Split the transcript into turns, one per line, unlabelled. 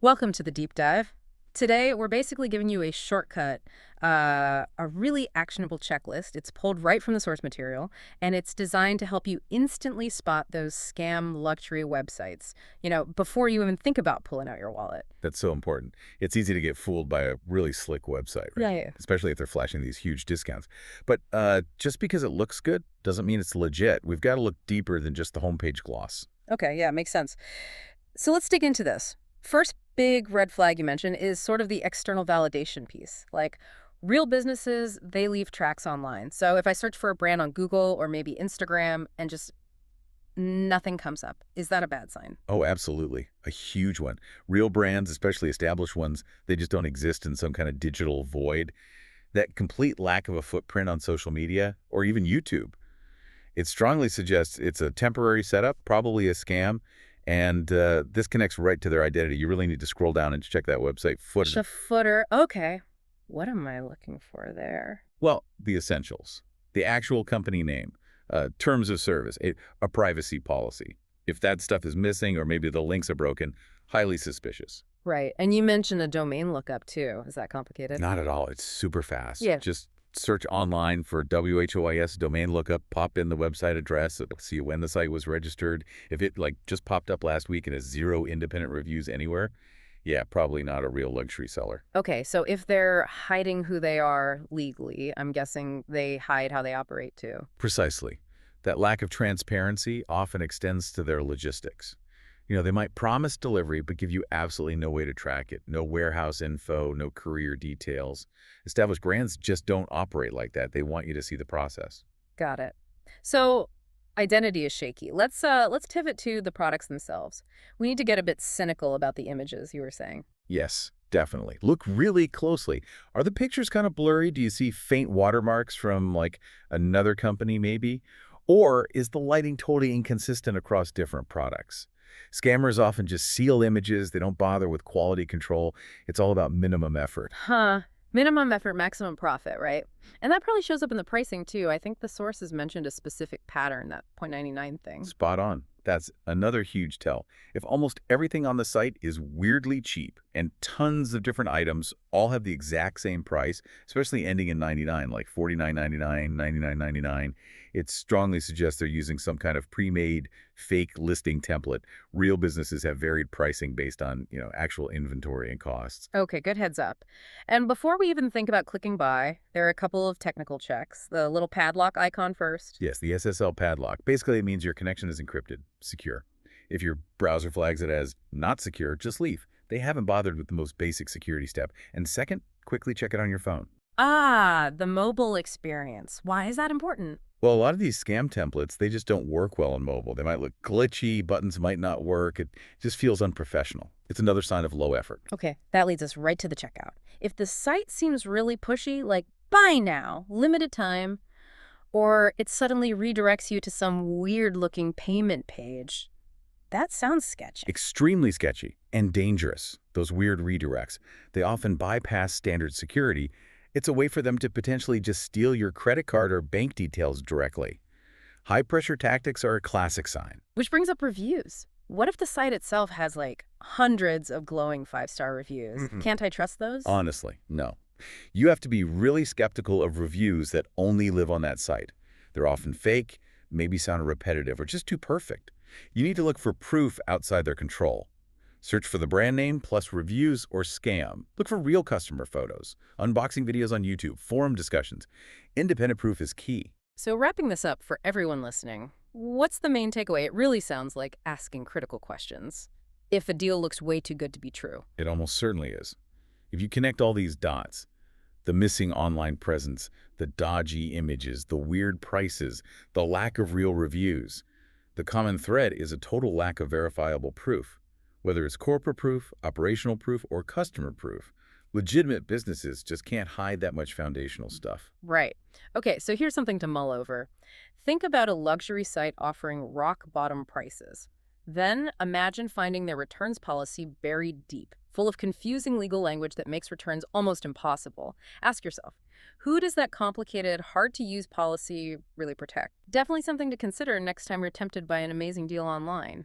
Welcome to the deep dive. Today, we're basically giving you a shortcut, a really actionable checklist. It's pulled right from the source material, and it's designed to help you instantly spot those scam luxury websites, before you even think about pulling out your wallet.
That's so important. It's easy to get fooled by a really slick website, right?
Yeah, yeah.
Especially if they're flashing these huge discounts. But just because it looks good doesn't mean it's legit. We've got to look deeper than just the homepage gloss.
Okay, yeah, makes sense. So let's dig into this. First big red flag you mentioned is sort of the external validation piece. Like, real businesses, they leave tracks online. So if I search for a brand on Google or maybe Instagram and just nothing comes up, is that a bad sign?
Oh, absolutely. A huge one. Real brands, especially established ones, they just don't exist in some kind of digital void. That complete lack of a footprint on social media or even YouTube, it strongly suggests it's a temporary setup, probably a scam, and this connects right to their identity. You really need to scroll down and check that website footer.
Footer. Okay. What am I looking for there?
Well, the essentials, the actual company name, terms of service, a privacy policy. If that stuff is missing or maybe the links are broken, highly suspicious.
Right. And you mentioned a domain lookup too. Is that complicated?
Not at all. It's super fast.
Yeah.
Just search online for WHOIS domain lookup, pop in the website address, it'll see when the site was registered. If it just popped up last week and has 0 independent reviews anywhere, yeah, probably not a real luxury seller.
Okay, so if they're hiding who they are legally, I'm guessing they hide how they operate too.
Precisely. That lack of transparency often extends to their logistics. They might promise delivery, but give you absolutely no way to track it. No warehouse info, no courier details. Established brands just don't operate like that. They want you to see the process.
Got it. So identity is shaky. Let's pivot to the products themselves. We need to get a bit cynical about the images you were saying.
Yes, definitely. Look really closely. Are the pictures kind of blurry? Do you see faint watermarks from, another company, maybe? Or is the lighting totally inconsistent across different products? Scammers often just seal images. They don't bother with quality control. It's all about minimum effort.
Huh. Minimum effort, maximum profit, right? And that probably shows up in the pricing too. I think the sources mentioned a specific pattern, that 0.99 thing.
Spot on. That's another huge tell. If almost everything on the site is weirdly cheap and tons of different items all have the exact same price, especially ending in 99, like 49.99, 99.99, it strongly suggests they're using some kind of pre-made fake listing template. Real businesses have varied pricing based on, actual inventory and costs.
Okay, good heads up. And before we even think about clicking buy, there are a couple of technical checks. The little padlock icon first.
Yes, the SSL padlock. Basically, it means your connection is encrypted, secure. If your browser flags it as not secure, just leave. They haven't bothered with the most basic security step. And second, quickly check it on your phone.
Ah, the mobile experience. Why is that important?
Well, a lot of these scam templates, they just don't work well on mobile. They might look glitchy, buttons might not work. It just feels unprofessional. It's another sign of low effort.
Okay, that leads us right to the checkout. If the site seems really pushy, like buy now, limited time, or it suddenly redirects you to some weird-looking payment page, that sounds sketchy.
Extremely sketchy and dangerous, those weird redirects. They often bypass standard security. It's a way for them to potentially just steal your credit card or bank details directly. High-pressure tactics are a classic sign.
Which brings up reviews. What if the site itself has, hundreds of glowing 5-star reviews? Can't I trust those?
Honestly, no. You have to be really skeptical of reviews that only live on that site. They're often fake, maybe sound repetitive, or just too perfect. You need to look for proof outside their control. Search for the brand name plus reviews or scam. Look for real customer photos, unboxing videos on YouTube, forum discussions. Independent proof is key.
So wrapping this up for everyone listening, what's the main takeaway? It really sounds like asking critical questions. If a deal looks way too good to be true.
It almost certainly is. If you connect all these dots, the missing online presence, the dodgy images, the weird prices, the lack of real reviews, the common thread is a total lack of verifiable proof. Whether it's corporate proof, operational proof, or customer proof, legitimate businesses just can't hide that much foundational stuff.
Right. Okay, so here's something to mull over. Think about a luxury site offering rock-bottom prices. Then imagine finding their returns policy buried deep, full of confusing legal language that makes returns almost impossible. Ask yourself, who does that complicated, hard-to-use policy really protect? Definitely something to consider next time you're tempted by an amazing deal online.